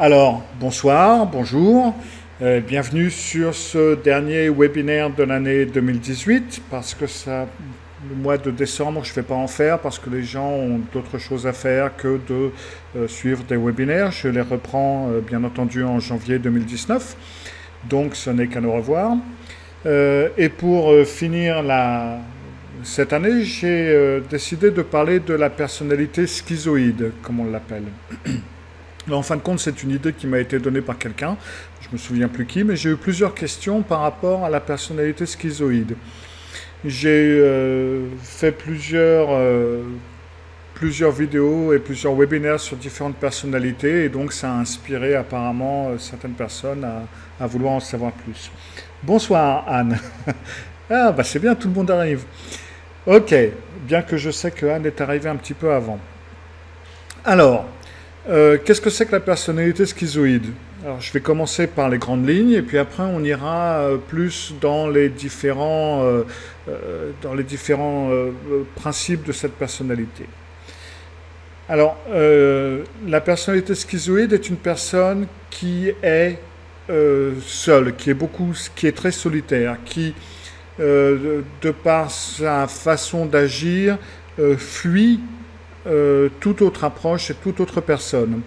Alors, bonsoir, bonjour, bienvenue sur ce dernier webinaire de l'année 2018, parce que le mois de décembre, je ne vais pas en faire, parce que les gens ont d'autres choses à faire que de suivre des webinaires. Je les reprends, bien entendu, en janvier 2019, donc ce n'est qu'à nous revoir. Et pour finir cette année, j'ai décidé de parler de la personnalité schizoïde, comme on l'appelle. En fin de compte, c'est une idée qui m'a été donnée par quelqu'un, je ne me souviens plus qui, mais j'ai eu plusieurs questions par rapport à la personnalité schizoïde. J'ai fait plusieurs vidéos et plusieurs webinaires sur différentes personnalités, et donc ça a inspiré apparemment certaines personnes à vouloir en savoir plus. Bonsoir Anne. Ah bah c'est bien, tout le monde arrive. Ok, bien que je sais que Anne est arrivée un petit peu avant. Alors, qu'est-ce que c'est que la personnalité schizoïde? Alors, je vais commencer par les grandes lignes et puis après on ira plus dans les différents principes de cette personnalité. Alors, la personnalité schizoïde est une personne qui est seule, qui est très solitaire, qui, de par sa façon d'agir, fuit toute autre approche et toute autre personne.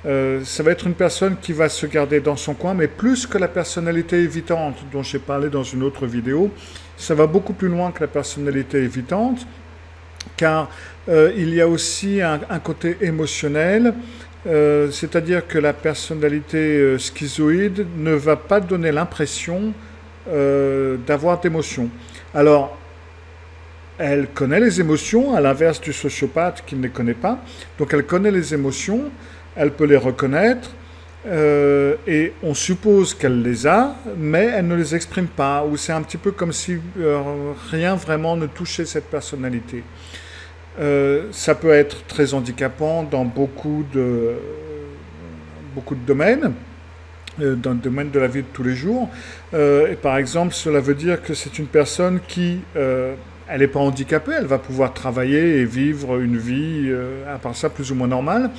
Ça va être une personne qui va se garder dans son coin, mais plus que la personnalité évitante dont j'ai parlé dans une autre vidéo, ça va beaucoup plus loin que la personnalité évitante, car il y a aussi un côté émotionnel, c'est-à-dire que la personnalité schizoïde ne va pas donner l'impression d'avoir d'émotions. Alors, elle connaît les émotions, à l'inverse du sociopathe qui ne les connaît pas. Donc elle connaît les émotions, elle peut les reconnaître, et on suppose qu'elle les a, mais elle ne les exprime pas, ou c'est un petit peu comme si rien vraiment ne touchait cette personnalité. Ça peut être très handicapant dans beaucoup de domaines, dans le domaine de la vie de tous les jours. Et par exemple, cela veut dire que c'est une personne qui... elle n'est pas handicapée, elle va pouvoir travailler et vivre une vie, à part ça, plus ou moins normale.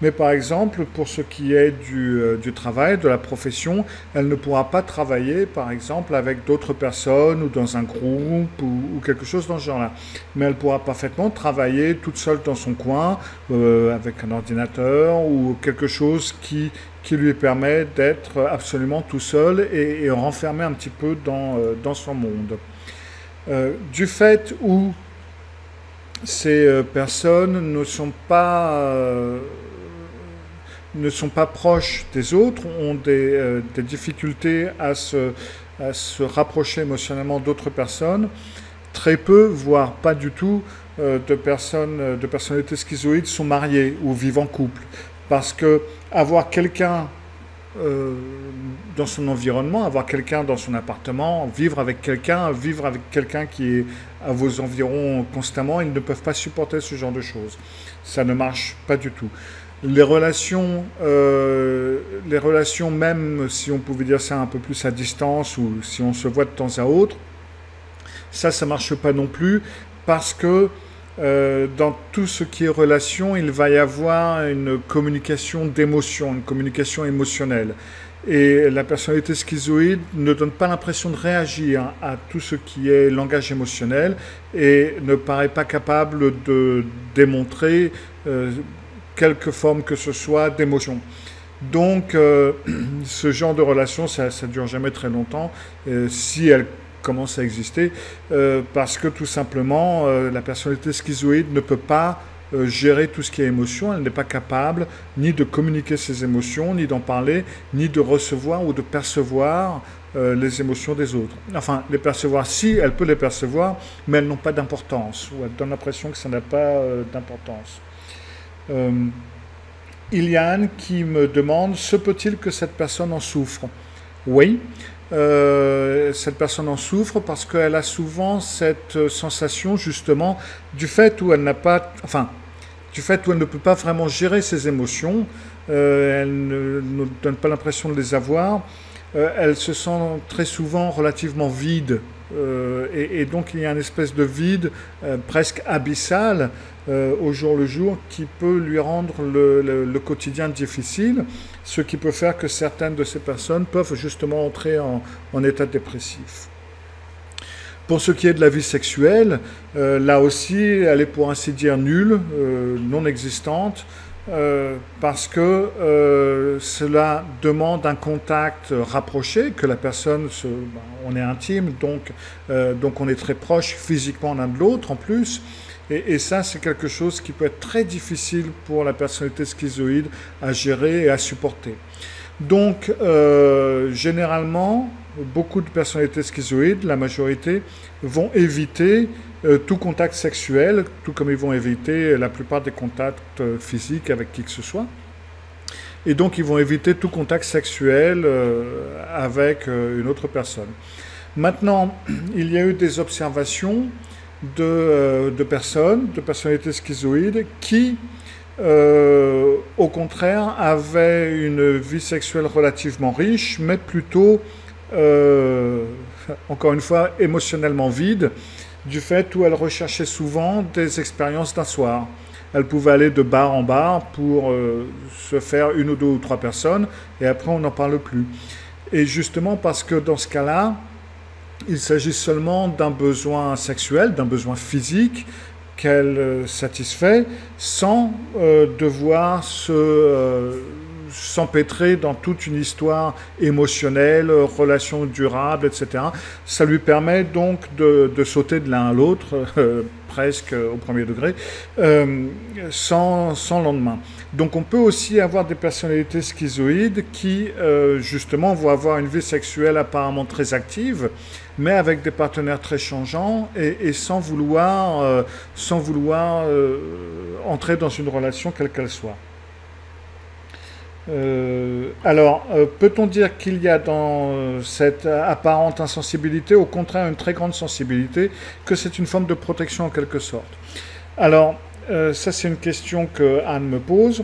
Mais par exemple, pour ce qui est du travail, de la profession, elle ne pourra pas travailler, par exemple, avec d'autres personnes ou dans un groupe ou quelque chose dans ce genre-là. Mais elle pourra parfaitement travailler toute seule dans son coin, avec un ordinateur ou quelque chose qui lui permet d'être absolument tout seul et renfermé un petit peu dans son monde. Du fait où ces personnes ne sont pas proches des autres, ont des difficultés à se rapprocher émotionnellement d'autres personnes, très peu, voire pas du tout, de personnalités schizoïdes sont mariées ou vivent en couple. Parce que avoir quelqu'un dans son environnement, avoir quelqu'un dans son appartement, vivre avec quelqu'un qui est à vos environs constamment, ils ne peuvent pas supporter ce genre de choses. Ça ne marche pas du tout. Les relations, même si on pouvait dire ça un peu plus à distance ou si on se voit de temps à autre, ça marche pas non plus parce que dans tout ce qui est relation, il va y avoir une communication d'émotion, une communication émotionnelle. Et la personnalité schizoïde ne donne pas l'impression de réagir à tout ce qui est langage émotionnel et ne paraît pas capable de démontrer quelque forme que ce soit d'émotion. Donc, ce genre de relation, ça ne dure jamais très longtemps, si elle commence à exister, parce que tout simplement, la personnalité schizoïde ne peut pas gérer tout ce qui est émotion, elle n'est pas capable ni de communiquer ses émotions, ni d'en parler, ni de recevoir ou de percevoir les émotions des autres. Enfin, les percevoir, si, elle peut les percevoir, mais elles n'ont pas d'importance, ou elle donne l'impression que ça n'a pas d'importance. Il y a Anne qui me demande, se peut-il que cette personne en souffre? Oui. Cette personne en souffre parce qu'elle a souvent cette sensation justement du fait où elle n'a pas, enfin, du fait où elle ne peut pas vraiment gérer ses émotions, elle ne donne pas l'impression de les avoir, elle se sent très souvent relativement vide et donc il y a une espèce de vide presque abyssal au jour le jour qui peut lui rendre le quotidien difficile, ce qui peut faire que certaines de ces personnes peuvent justement entrer en état dépressif. Pour ce qui est de la vie sexuelle, là aussi, elle est pour ainsi dire nulle, non existante, parce que cela demande un contact rapproché, que la personne, on est intime, donc on est très proche physiquement l'un de l'autre en plus, et ça c'est quelque chose qui peut être très difficile pour la personnalité schizoïde à gérer et à supporter. Donc, généralement, beaucoup de personnalités schizoïdes, la majorité, vont éviter tout contact sexuel, tout comme ils vont éviter la plupart des contacts physiques avec qui que ce soit. Et donc, ils vont éviter tout contact sexuel avec une autre personne. Maintenant, il y a eu des observations de personnes, de personnalités schizoïdes, qui au contraire, avaient une vie sexuelle relativement riche, mais plutôt, encore une fois, émotionnellement vide, du fait où elles recherchaient souvent des expériences d'un soir. Elles pouvaient aller de bar en bar pour se faire une ou deux ou trois personnes, et après on n'en parle plus. Et justement parce que dans ce cas-là, il s'agit seulement d'un besoin sexuel, d'un besoin physique, qu'elle satisfait sans devoir s'empêtrer dans toute une histoire émotionnelle, relations durables, etc. Ça lui permet donc de sauter de l'un à l'autre, presque au premier degré, sans lendemain. Donc on peut aussi avoir des personnalités schizoïdes qui, justement, vont avoir une vie sexuelle apparemment très active, mais avec des partenaires très changeants et sans vouloir entrer dans une relation quelle qu'elle soit. Alors, peut-on dire qu'il y a dans cette apparente insensibilité, au contraire, une très grande sensibilité, que c'est une forme de protection en quelque sorte? Alors, ça c'est une question que Anne me pose.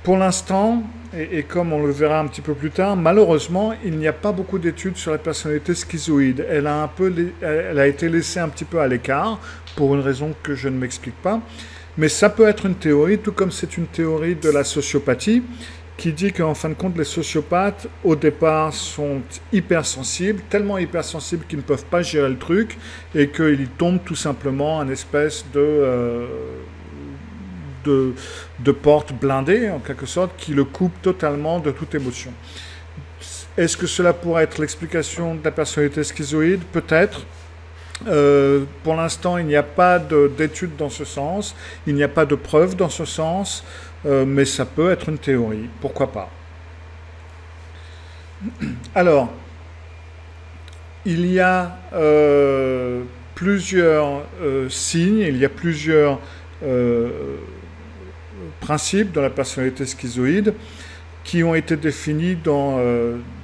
Pour l'instant, et comme on le verra un petit peu plus tard, malheureusement, il n'y a pas beaucoup d'études sur la personnalité schizoïde. Elle a été laissée un petit peu à l'écart, pour une raison que je ne m'explique pas. Mais ça peut être une théorie, tout comme c'est une théorie de la sociopathie, qui dit qu'en fin de compte, les sociopathes, au départ, sont hypersensibles, tellement hypersensibles qu'ils ne peuvent pas gérer le truc, et qu'ils tombent tout simplement en espèce de porte blindée, en quelque sorte, qui le coupe totalement de toute émotion. Est-ce que cela pourrait être l'explication de la personnalité schizoïde? Peut-être. Pour l'instant, il n'y a pas d'études dans ce sens, il n'y a pas de preuves dans ce sens, mais ça peut être une théorie, pourquoi pas. Alors, il y a plusieurs signes, il y a plusieurs principes dans la personnalité schizoïde qui ont été définis dans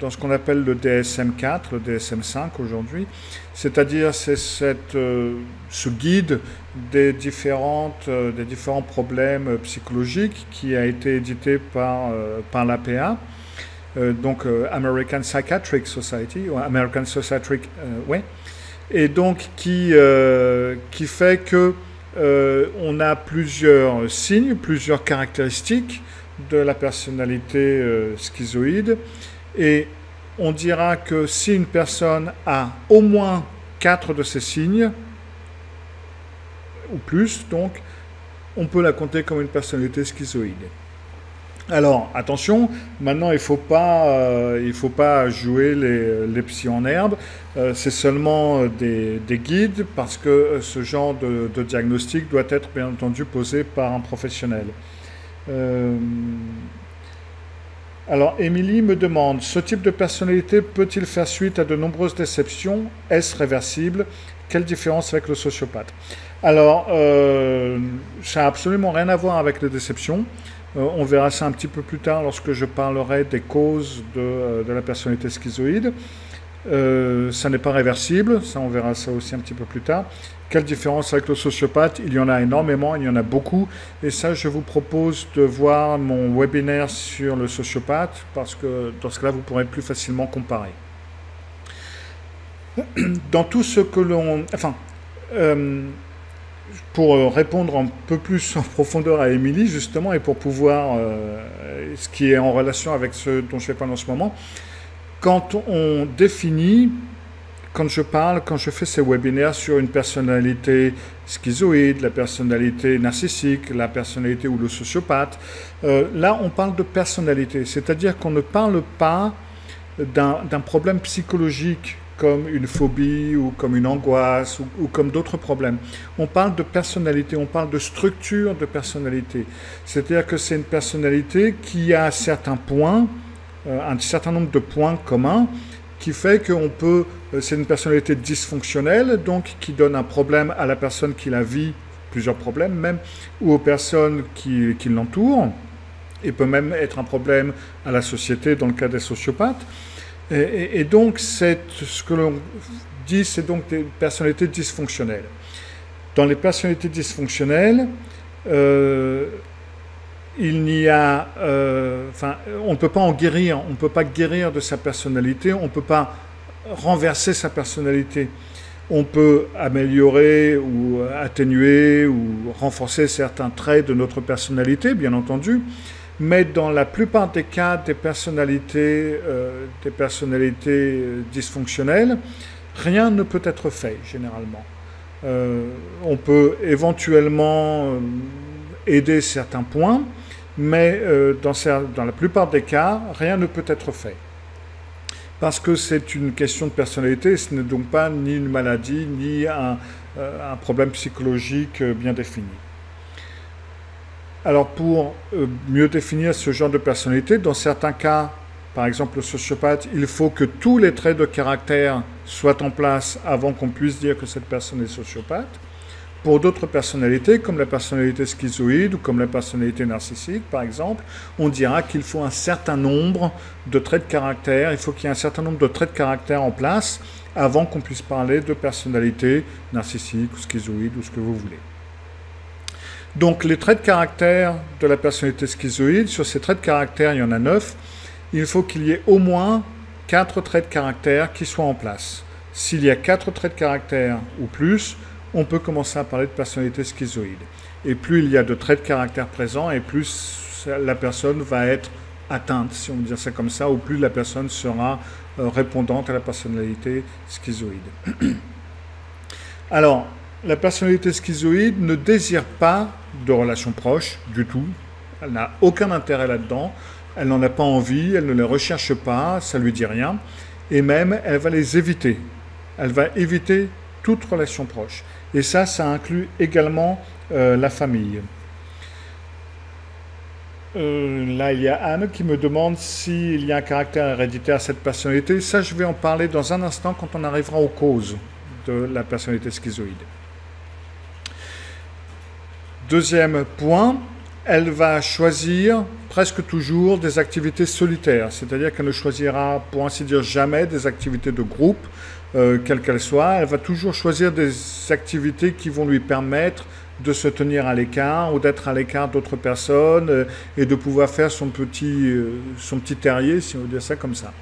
ce qu'on appelle le DSM-4, le DSM-5 aujourd'hui, c'est-à-dire c'est ce guide des différents problèmes psychologiques qui a été édité par l'APA, donc American Psychiatric Society, ou American Psychiatric, ouais, et donc qui fait que on a plusieurs signes, plusieurs caractéristiques de la personnalité schizoïde, et on dira que si une personne a au moins 4 de ces signes, ou plus, donc, on peut la compter comme une personnalité schizoïde. Alors, attention, maintenant, il ne faut pas jouer les psys en herbe, c'est seulement des guides, parce que ce genre de diagnostic doit être, bien entendu, posé par un professionnel. Alors, Émilie me demande, ce type de personnalité peut-il faire suite à de nombreuses déceptions? Est-ce réversible? Quelle différence avec le sociopathe? Alors, ça n'a absolument rien à voir avec les déceptions. On verra ça un petit peu plus tard lorsque je parlerai des causes de la personnalité schizoïde. Ça n'est pas réversible, ça on verra ça aussi un petit peu plus tard. Quelle différence avec le sociopathe? Il y en a énormément, il y en a beaucoup, et ça je vous propose de voir mon webinaire sur le sociopathe, parce que dans ce cas-là vous pourrez plus facilement comparer. Dans tout ce que l'on... Enfin, euh, pour répondre un peu plus en profondeur à Émilie, justement, et pour pouvoir... ce qui est en relation avec ce dont je vais parler en ce moment, quand on définit, quand je fais ces webinaires sur une personnalité schizoïde, la personnalité narcissique, la personnalité ou le sociopathe, là on parle de personnalité, c'est-à-dire qu'on ne parle pas d'un problème psychologique comme une phobie ou comme une angoisse ou comme d'autres problèmes. On parle de personnalité, on parle de structure de personnalité. C'est-à-dire que c'est une personnalité qui a certains points, un certain nombre de points communs, qui fait qu'on peut, c'est une personnalité dysfonctionnelle, donc qui donne un problème à la personne qui la vit, plusieurs problèmes même, ou aux personnes qui l'entourent, et peut même être un problème à la société dans le cas des sociopathes. Et donc, ce que l'on dit, c'est donc des personnalités dysfonctionnelles. Dans les personnalités dysfonctionnelles, il n'y a, on ne peut pas en guérir, on ne peut pas guérir de sa personnalité, on ne peut pas renverser sa personnalité. On peut améliorer ou atténuer ou renforcer certains traits de notre personnalité, bien entendu, mais dans la plupart des cas des personnalités dysfonctionnelles, rien ne peut être fait, généralement. On peut éventuellement aider certains points, mais dans la plupart des cas, rien ne peut être fait. Parce que c'est une question de personnalité, ce n'est donc pas ni une maladie, ni un problème psychologique bien défini. Alors pour mieux définir ce genre de personnalité, dans certains cas, par exemple le sociopathe, il faut que tous les traits de caractère soient en place avant qu'on puisse dire que cette personne est sociopathe. Pour d'autres personnalités, comme la personnalité schizoïde ou comme la personnalité narcissique, par exemple, on dira qu'il faut un certain nombre de traits de caractère, il faut qu'il y ait un certain nombre de traits de caractère en place avant qu'on puisse parler de personnalité narcissique ou schizoïde ou ce que vous voulez. Donc les traits de caractère de la personnalité schizoïde, sur ces traits de caractère, il y en a 9, il faut qu'il y ait au moins 4 traits de caractère qui soient en place. S'il y a 4 traits de caractère ou plus, on peut commencer à parler de personnalité schizoïde. Et plus il y a de traits de caractère présents, et plus la personne va être atteinte, si on veut dire ça comme ça, ou plus la personne sera répondante à la personnalité schizoïde. Alors, la personnalité schizoïde ne désire pas de relations proches du tout. Elle n'a aucun intérêt là-dedans. Elle n'en a pas envie, elle ne les recherche pas, ça ne lui dit rien. Et même, elle va les éviter. Elle va éviter toute relation proche. Et ça inclut également la famille. Là, il y a Anne qui me demande s'il y a un caractère héréditaire à cette personnalité. Ça, je vais en parler dans un instant quand on arrivera aux causes de la personnalité schizoïde. Deuxième point, elle va choisir presque toujours des activités solitaires, c'est-à-dire qu'elle ne choisira, pour ainsi dire, jamais des activités de groupe, quelles qu'elles soient. Elle va toujours choisir des activités qui vont lui permettre de se tenir à l'écart ou d'être à l'écart d'autres personnes et de pouvoir faire son petit terrier, si on veut dire ça comme ça.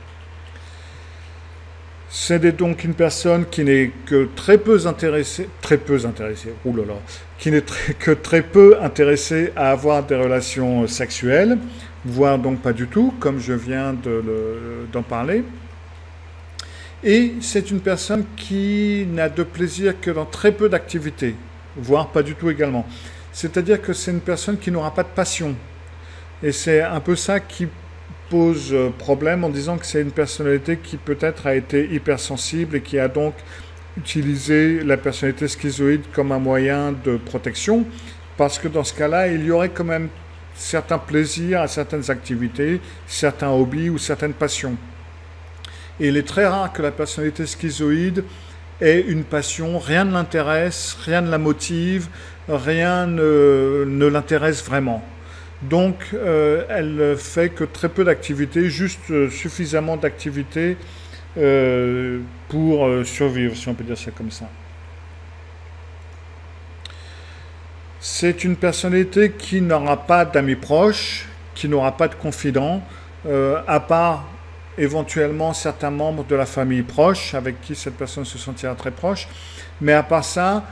C'est donc une personne qui n'est que très peu intéressée, qui n'est que très peu intéressée à avoir des relations sexuelles, voire donc pas du tout, comme je viens d'en parler. Et c'est une personne qui n'a de plaisir que dans très peu d'activités, voire pas du tout également. C'est-à-dire que c'est une personne qui n'aura pas de passion. Et c'est un peu ça qui pose problème en disant que c'est une personnalité qui peut-être a été hypersensible et qui a donc utilisé la personnalité schizoïde comme un moyen de protection, parce que dans ce cas-là, il y aurait quand même certains plaisirs à certaines activités, certains hobbies ou certaines passions. Et il est très rare que la personnalité schizoïde ait une passion, rien ne l'intéresse, rien ne la motive, rien ne l'intéresse vraiment. Donc, elle fait que très peu d'activités, juste suffisamment d'activités pour survivre, si on peut dire ça comme ça. C'est une personnalité qui n'aura pas d'amis proches, qui n'aura pas de confidents, à part éventuellement certains membres de la famille proche avec qui cette personne se sentira très proche, mais à part ça,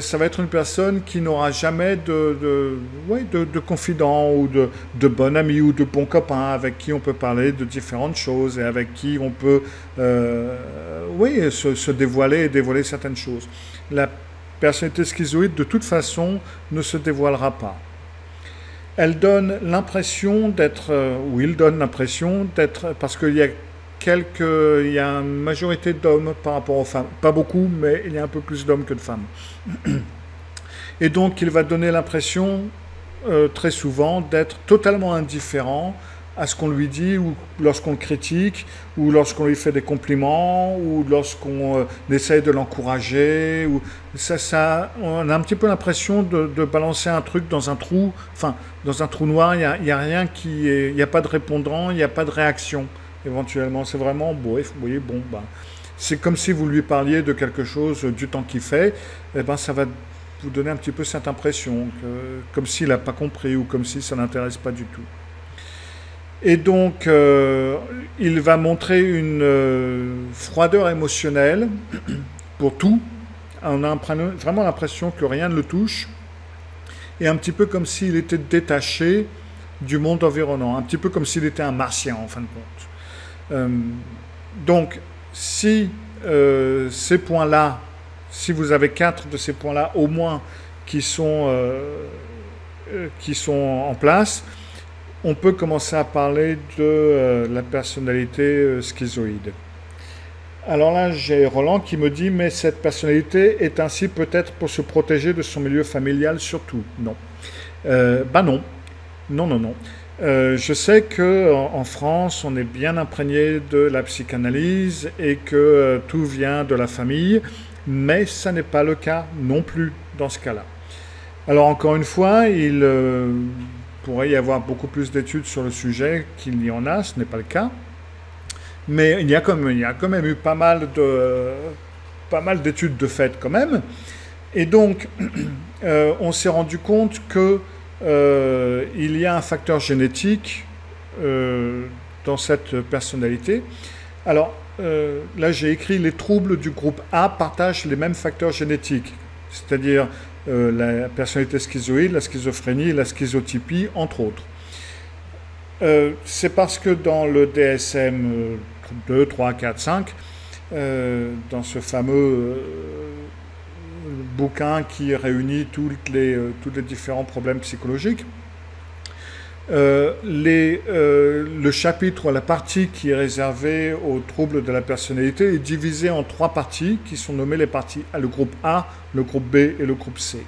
ça va être une personne qui n'aura jamais de confident ou de bon ami ou de bon copain avec qui on peut parler de différentes choses et avec qui on peut se dévoiler et dévoiler certaines choses. La personnalité schizoïde, de toute façon, ne se dévoilera pas. Elle donne l'impression d'être, ou il donne l'impression d'être, parce qu'il y a il y a une majorité d'hommes par rapport aux femmes. Pas beaucoup, mais il y a un peu plus d'hommes que de femmes. Et donc, il va donner l'impression, très souvent, d'être totalement indifférent à ce qu'on lui dit, ou lorsqu'on le critique, ou lorsqu'on lui fait des compliments, ou lorsqu'on essaye de l'encourager. On a un petit peu l'impression de balancer un truc dans un trou, enfin, dans un trou noir, il n'y a rien il n'y a pas de répondant, il n'y a pas de réaction. Éventuellement, c'est vraiment, bref, vous voyez, bon, ben, c'est comme si vous lui parliez de quelque chose du temps qu'il fait, et ben, ça va vous donner un petit peu cette impression, comme s'il n'a pas compris ou comme si ça n'intéresse pas du tout. Et donc, il va montrer une froideur émotionnelle pour tout. On a vraiment l'impression que rien ne le touche, et un petit peu comme s'il était détaché du monde environnant, un petit peu comme s'il était un martien, en fin de compte. Donc, si ces points-là, si vous avez 4 de ces points-là au moins qui sont en place, on peut commencer à parler de la personnalité schizoïde. Alors là, j'ai Roland qui me dit « Mais cette personnalité est ainsi peut-être pour se protéger de son milieu familial surtout ?» Non. Non. Non. Je sais qu'en France, on est bien imprégné de la psychanalyse et que tout vient de la famille, mais ça n'est pas le cas non plus dans ce cas-là. Alors encore une fois, il pourrait y avoir beaucoup plus d'études sur le sujet qu'il y en a, ce n'est pas le cas, mais il y a quand même eu pas mal d'études de fait quand même, et donc on s'est rendu compte que il y a un facteur génétique dans cette personnalité. Alors, là j'ai écrit les troubles du groupe A partagent les mêmes facteurs génétiques, c'est-à-dire la personnalité schizoïde, la schizophrénie et la schizotypie, entre autres. C'est parce que dans le DSM 2, 3, 4, 5, dans ce fameux bouquin qui réunit tous les différents problèmes psychologiques. Le chapitre, la partie qui est réservée aux troubles de la personnalité est divisée en 3 parties qui sont nommées les parties le groupe A, le groupe B et le groupe C.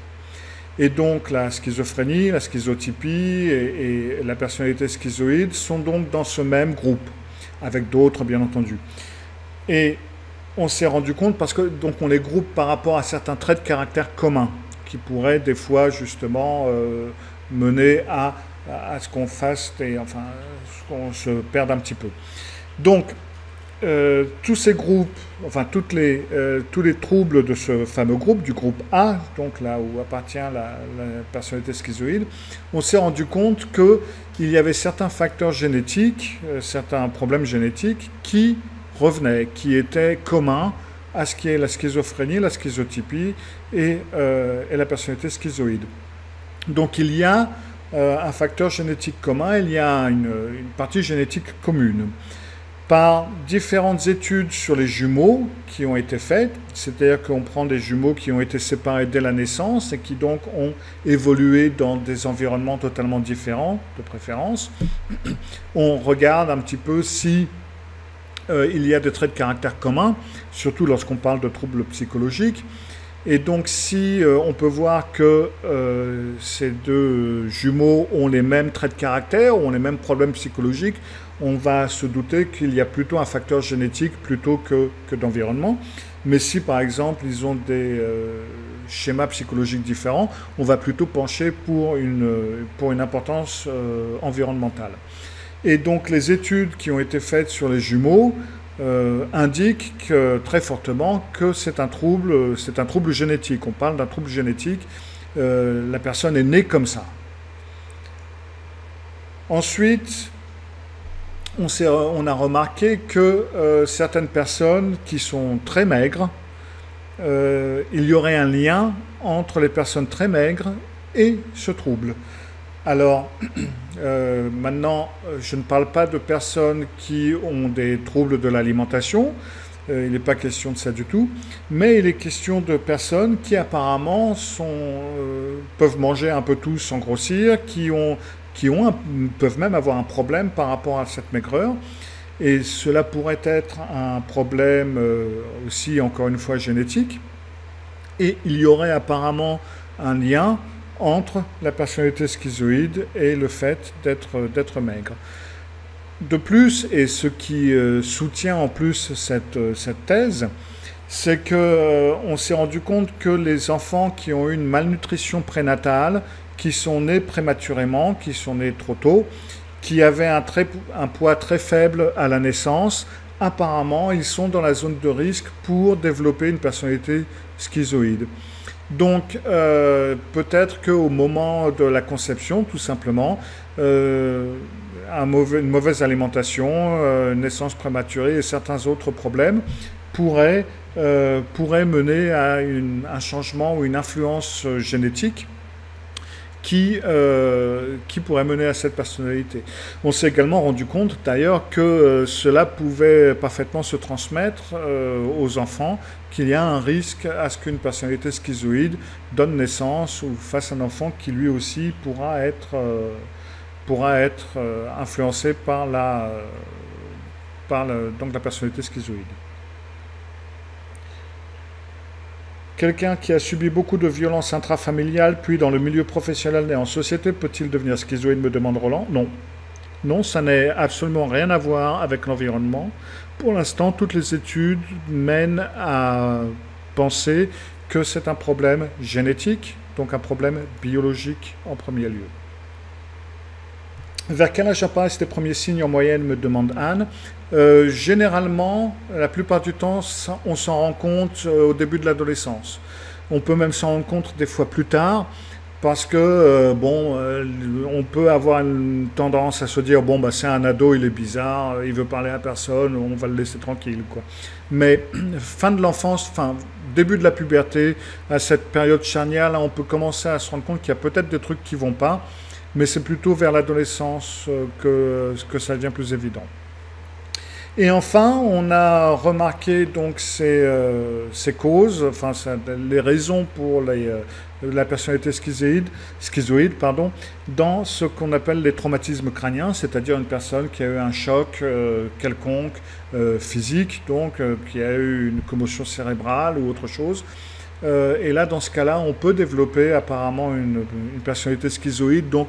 Et donc la schizophrénie, la schizotypie et la personnalité schizoïde sont donc dans ce même groupe, avec d'autres bien entendu. Et on s'est rendu compte parce que donc on les groupe par rapport à certains traits de caractère communs qui pourraient des fois justement mener à ce qu'on fasse qu'on se perde un petit peu. Donc tous ces groupes, enfin tous les troubles de ce fameux groupe, du groupe A, donc là où appartient la personnalité schizoïde, on s'est rendu compte qu'il y avait certains facteurs génétiques, certains problèmes génétiques qui revenaient, qui étaient communs à ce qui est la schizophrénie, la schizotypie et la personnalité schizoïde. Donc il y a un facteur génétique commun, il y a une partie génétique commune. Par différentes études sur les jumeaux qui ont été faites, c'est-à-dire qu'on prend des jumeaux qui ont été séparés dès la naissance et qui donc ont évolué dans des environnements totalement différents, de préférence, on regarde un petit peu si il y a des traits de caractère communs, surtout lorsqu'on parle de troubles psychologiques. Et donc si on peut voir que ces deux jumeaux ont les mêmes traits de caractère, ont les mêmes problèmes psychologiques, on va se douter qu'il y a plutôt un facteur génétique plutôt que d'environnement. Mais si par exemple ils ont des schémas psychologiques différents, on va plutôt pencher pour une importance environnementale. Et donc les études qui ont été faites sur les jumeaux indiquent très fortement que c'est un trouble génétique. On parle d'un trouble génétique, la personne est née comme ça. Ensuite, on a remarqué que certaines personnes qui sont très maigres, il y aurait un lien entre les personnes très maigres et ce trouble. Alors, maintenant, je ne parle pas de personnes qui ont des troubles de l'alimentation, il n'est pas question de ça du tout, mais il est question de personnes qui apparemment peuvent manger un peu tout sans grossir, peuvent même avoir un problème par rapport à cette maigreur. Et cela pourrait être un problème aussi, encore une fois, génétique. Et il y aurait apparemment un lien entre la personnalité schizoïde et le fait d'être maigre. De plus, et ce qui soutient en plus cette thèse, c'est qu'on s'est rendu compte que les enfants qui ont eu une malnutrition prénatale, qui sont nés prématurément, qui sont nés trop tôt, qui avaient un poids très faible à la naissance, apparemment, ils sont dans la zone de risque pour développer une personnalité schizoïde. Donc, peut-être qu'au moment de la conception, tout simplement, une mauvaise alimentation, naissance prématurée et certains autres problèmes pourraient mener à un changement ou une influence génétique qui pourrait mener à cette personnalité. On s'est également rendu compte d'ailleurs que cela pouvait parfaitement se transmettre aux enfants, qu'il y a un risque à ce qu'une personnalité schizoïde donne naissance ou fasse un enfant qui lui aussi pourra être influencé par donc la personnalité schizoïde. Quelqu'un qui a subi beaucoup de violences intrafamiliales, puis dans le milieu professionnel et en société, peut-il devenir schizoïde, me demande Roland? Non. Non, ça n'a absolument rien à voir avec l'environnement. Pour l'instant, toutes les études mènent à penser que c'est un problème génétique, donc un problème biologique en premier lieu. Vers quel âge apparaissent les premiers signes en moyenne, me demande Anne. Généralement, la plupart du temps, on s'en rend compte au début de l'adolescence. On peut même s'en rendre compte des fois plus tard, parce que, on peut avoir une tendance à se dire, c'est un ado, il est bizarre, il veut parler à personne, on va le laisser tranquille, quoi. Mais fin de l'enfance, début de la puberté, à cette période charnière, là, on peut commencer à se rendre compte qu'il y a peut-être des trucs qui ne vont pas, mais c'est plutôt vers l'adolescence que ça devient plus évident. Et enfin, on a remarqué donc ces causes, les raisons pour la personnalité schizoïde, dans ce qu'on appelle les traumatismes crâniens, c'est-à-dire une personne qui a eu un choc quelconque physique, donc qui a eu une commotion cérébrale ou autre chose. Et là, dans ce cas-là, on peut développer apparemment une personnalité schizoïde. Donc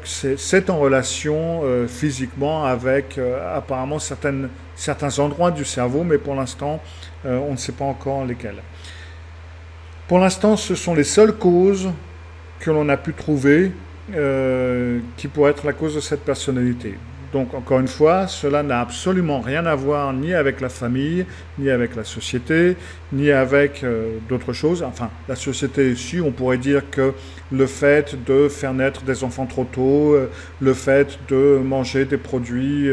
c'est en relation physiquement avec apparemment certains endroits du cerveau, mais pour l'instant, on ne sait pas encore lesquels. Pour l'instant, ce sont les seules causes que l'on a pu trouver qui pourraient être la cause de cette personnalité. Donc, encore une fois, cela n'a absolument rien à voir ni avec la famille, ni avec la société, ni avec d'autres choses. Enfin, la société, si, on pourrait dire que le fait de faire naître des enfants trop tôt, le fait de manger des produits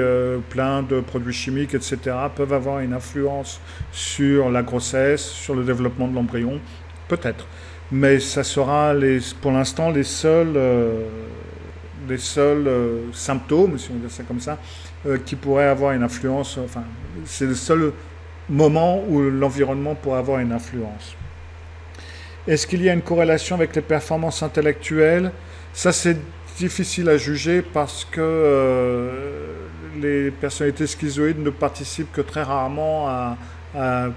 pleins de produits chimiques, etc., peuvent avoir une influence sur la grossesse, sur le développement de l'embryon, peut-être. Mais ça sera, pour l'instant, les seuls symptômes, si on veut dire ça comme ça, qui pourraient avoir une influence, c'est le seul moment où l'environnement pourrait avoir une influence. Est-ce qu'il y a une corrélation avec les performances intellectuelles? Ça, c'est difficile à juger parce que les personnalités schizoïdes ne participent que très rarement à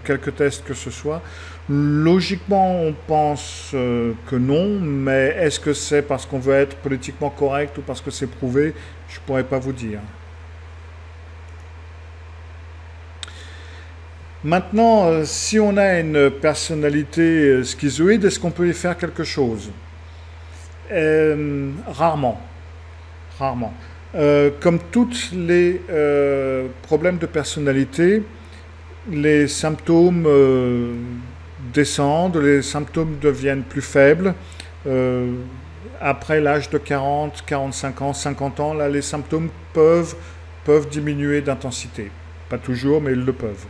quelques tests que ce soit. Logiquement, on pense que non, mais est-ce que c'est parce qu'on veut être politiquement correct ou parce que c'est prouvé? Je ne pourrais pas vous dire. Maintenant, si on a une personnalité schizoïde, est-ce qu'on peut y faire quelque chose? Rarement. Rarement. Comme tous les problèmes de personnalité, les symptômes descendent, les symptômes deviennent plus faibles. Après l'âge de 40, 45 ans, 50 ans, là, les symptômes peuvent peuvent diminuer d'intensité. Pas toujours, mais ils le peuvent.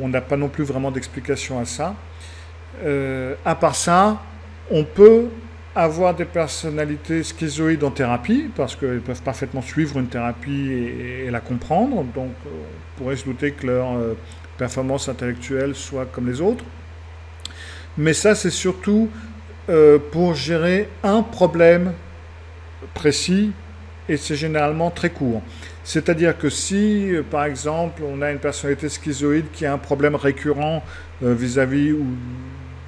On n'a pas non plus vraiment d'explication à ça. À part ça, on peut avoir des personnalités schizoïdes en thérapie, parce qu'elles peuvent parfaitement suivre une thérapie et la comprendre, donc on pourrait se douter que leur performance intellectuelle soit comme les autres. Mais ça, c'est surtout pour gérer un problème précis, et c'est généralement très court. C'est-à-dire que si, par exemple, on a une personnalité schizoïde qui a un problème récurrent vis-à-vis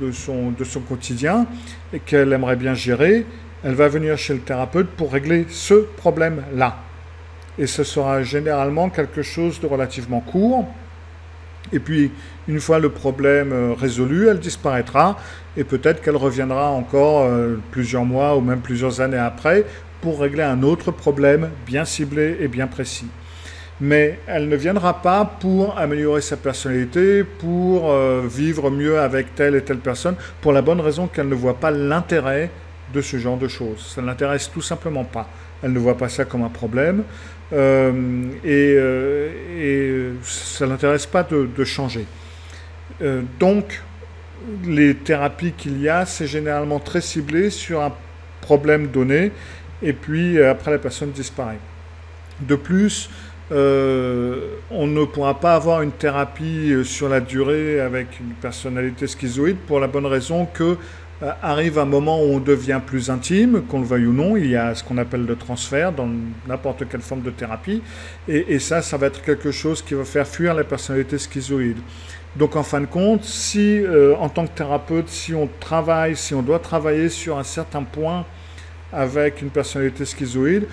de son quotidien et qu'elle aimerait bien gérer, elle va venir chez le thérapeute pour régler ce problème-là. Et ce sera généralement quelque chose de relativement court. Et puis, une fois le problème résolu, elle disparaîtra et peut-être qu'elle reviendra encore plusieurs mois ou même plusieurs années après pour régler un autre problème bien ciblé et bien précis. Mais elle ne viendra pas pour améliorer sa personnalité, pour vivre mieux avec telle et telle personne, pour la bonne raison qu'elle ne voit pas l'intérêt de ce genre de choses. Ça ne l'intéresse tout simplement pas. Elle ne voit pas ça comme un problème et ça ne l'intéresse pas de changer. Donc, les thérapies qu'il y a, c'est généralement très ciblé sur un problème donné et puis après la personne disparaît. De plus, on ne pourra pas avoir une thérapie sur la durée avec une personnalité schizoïde pour la bonne raison que arrive un moment où on devient plus intime, qu'on le veuille ou non, il y a ce qu'on appelle le transfert dans n'importe quelle forme de thérapie, et ça va être quelque chose qui va faire fuir la personnalité schizoïde. Donc en fin de compte, si en tant que thérapeute, si on doit travailler sur un certain point avec une personnalité schizoïde,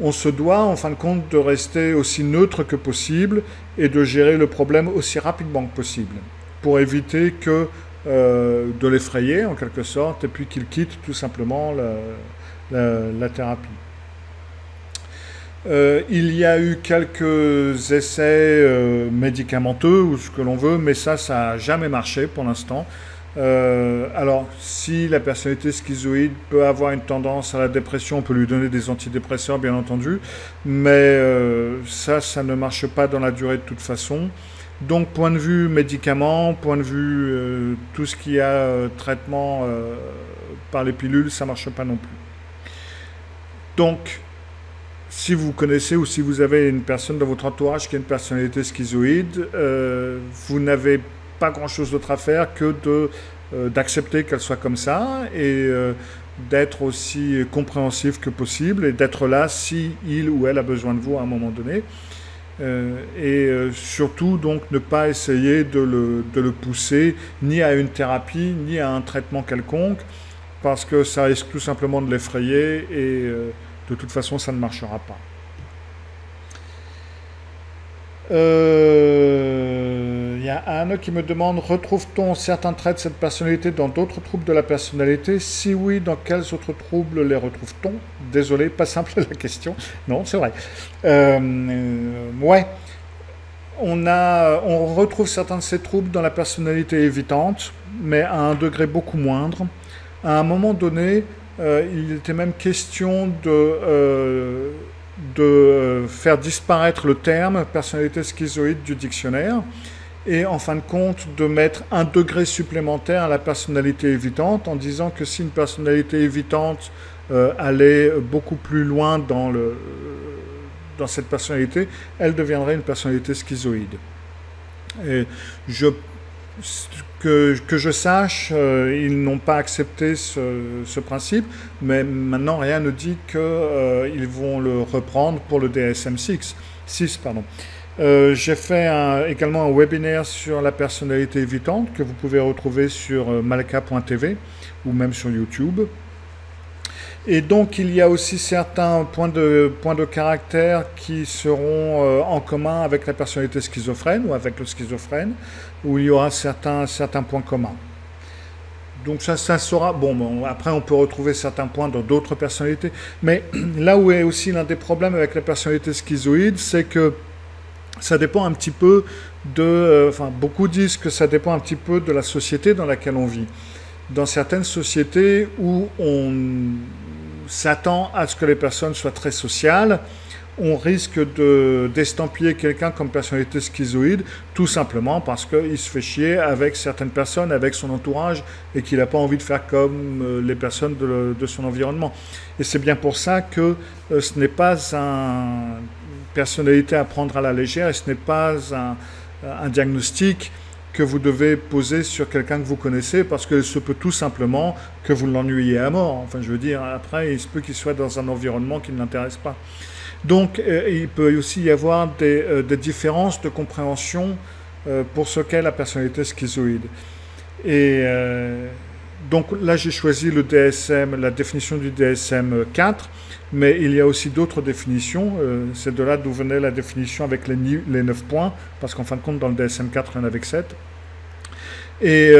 on se doit en fin de compte de rester aussi neutre que possible et de gérer le problème aussi rapidement que possible pour éviter de l'effrayer en quelque sorte et puis qu'il quitte tout simplement la thérapie. Il y a eu quelques essais médicamenteux ou ce que l'on veut, mais ça n'a jamais marché pour l'instant. Alors, si la personnalité schizoïde peut avoir une tendance à la dépression, on peut lui donner des antidépresseurs, bien entendu, mais ça ne marche pas dans la durée de toute façon. Donc, point de vue médicaments, point de vue tout ce qui a traitement par les pilules, ça ne marche pas non plus. Donc, si vous connaissez ou si vous avez une personne dans votre entourage qui a une personnalité schizoïde, vous n'avez pas grand-chose d'autre à faire que d'accepter qu'elle soit comme ça et d'être aussi compréhensif que possible et d'être là si il ou elle a besoin de vous à un moment donné. Surtout donc ne pas essayer de le pousser ni à une thérapie ni à un traitement quelconque parce que ça risque tout simplement de l'effrayer et de toute façon ça ne marchera pas. Il y a Anne qui me demande: retrouve-t-on certains traits de cette personnalité dans d'autres troubles de la personnalité? Si oui, dans quels autres troubles les retrouve-t-on? Désolé, pas simple la question. Non, c'est vrai. Ouais. On retrouve certains de ces troubles dans la personnalité évitante, mais à un degré beaucoup moindre. À un moment donné, il était même question de faire disparaître le terme personnalité schizoïde du dictionnaire et en fin de compte de mettre un degré supplémentaire à la personnalité évitante en disant que si une personnalité évitante allait beaucoup plus loin dans cette personnalité, elle deviendrait une personnalité schizoïde. Et que je sache, ils n'ont pas accepté ce principe, mais maintenant rien ne dit qu'ils vont le reprendre pour le DSM-6. J'ai fait également un webinaire sur la personnalité évitante que vous pouvez retrouver sur malka.tv ou même sur YouTube. Et donc il y a aussi certains points de caractère qui seront en commun avec la personnalité schizophrène ou avec le schizophrène, où il y aura certains points communs. Donc ça sera... Bon, après on peut retrouver certains points dans d'autres personnalités, mais là où est aussi l'un des problèmes avec la personnalité schizoïde, c'est que ça dépend un petit peu beaucoup disent que ça dépend un petit peu de la société dans laquelle on vit. Dans certaines sociétés où on s'attend à ce que les personnes soient très sociales, on risque d'estampiller quelqu'un comme personnalité schizoïde, tout simplement parce qu'il se fait chier avec certaines personnes, avec son entourage, et qu'il n'a pas envie de faire comme les personnes de son environnement. Et c'est bien pour ça que ce n'est pas une personnalité à prendre à la légère, et ce n'est pas un diagnostic que vous devez poser sur quelqu'un que vous connaissez, parce qu'il se peut tout simplement que vous l'ennuyiez à mort. Enfin, je veux dire, après, il se peut qu'il soit dans un environnement qui ne l'intéresse pas. Donc, il peut aussi y avoir des différences de compréhension pour ce qu'est la personnalité schizoïde. Et donc là, j'ai choisi le DSM, la définition du DSM-4, mais il y a aussi d'autres définitions. C'est de là d'où venait la définition avec les 9 points, parce qu'en fin de compte, dans le DSM-4, il y en avait que 7. Et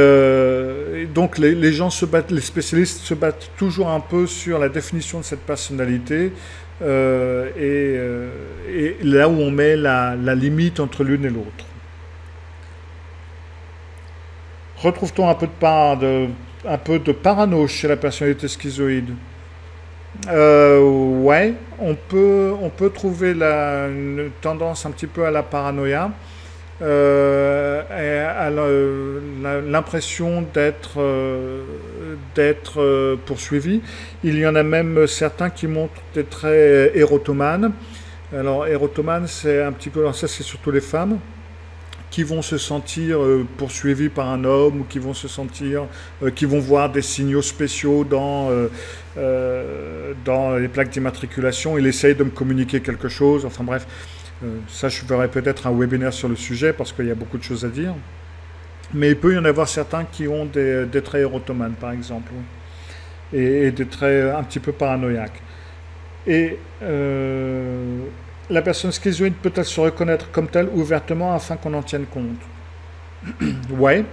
donc les gens se battent, les spécialistes se battent toujours un peu sur la définition de cette personnalité et là où on met la limite entre l'une et l'autre. Retrouve-t-on un peu de parano chez la personnalité schizoïde? Ouais, on peut trouver une tendance un petit peu à la paranoïa, et à l'impression d'être poursuivi. Il y en a même certains qui montrent des traits érotomanes. Alors, érotomane, c'est un petit peu, alors ça c'est surtout les femmes, qui vont se sentir poursuivis par un homme, ou qui vont se sentir, qui vont voir des signaux spéciaux dans les plaques d'immatriculation. Il essaye de me communiquer quelque chose. Enfin bref, ça je ferai peut-être un webinaire sur le sujet parce qu'il y a beaucoup de choses à dire. Mais il peut y en avoir certains qui ont des traits érotomanes, par exemple, et des traits un petit peu paranoïaques. Et la personne schizoïde peut-elle se reconnaître comme telle ouvertement afin qu'on en tienne compte? Ouais.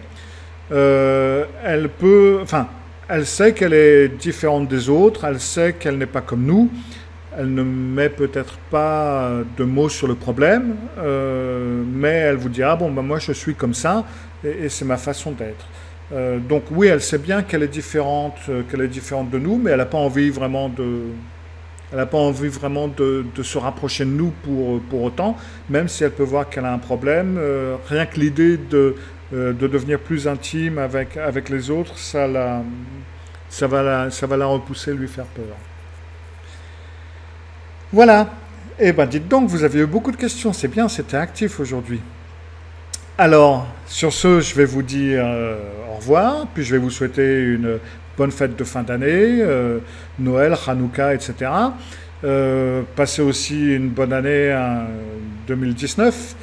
Elle peut, enfin, elle sait qu'elle est différente des autres, elle sait qu'elle n'est pas comme nous, elle ne met peut-être pas de mots sur le problème, mais elle vous dira, bon, ben moi je suis comme ça, et c'est ma façon d'être. Donc oui, elle sait bien qu'elle est différente de nous, mais elle n'a pas envie vraiment de se rapprocher de nous pour autant, même si elle peut voir qu'elle a un problème. Rien que l'idée de devenir plus intime avec les autres, ça va la repousser, lui faire peur. Voilà. Eh bien, dites donc, vous avez eu beaucoup de questions. C'est bien, c'était actif aujourd'hui. Alors, sur ce, je vais vous dire au revoir, puis je vais vous souhaiter une bonne fête de fin d'année, Noël, Hanouka, etc. Passez aussi une bonne année 2019,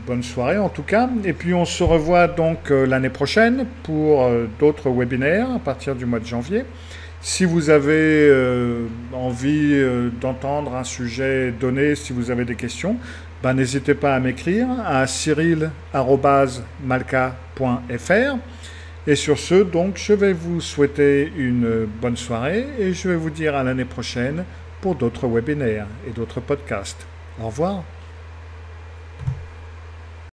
bonne soirée en tout cas. Et puis on se revoit donc l'année prochaine pour d'autres webinaires à partir du mois de janvier. Si vous avez envie d'entendre un sujet donné, si vous avez des questions, ben, n'hésitez pas à m'écrire à cyril@malka.fr. Et sur ce, donc, je vais vous souhaiter une bonne soirée et je vais vous dire à l'année prochaine pour d'autres webinaires et d'autres podcasts. Au revoir.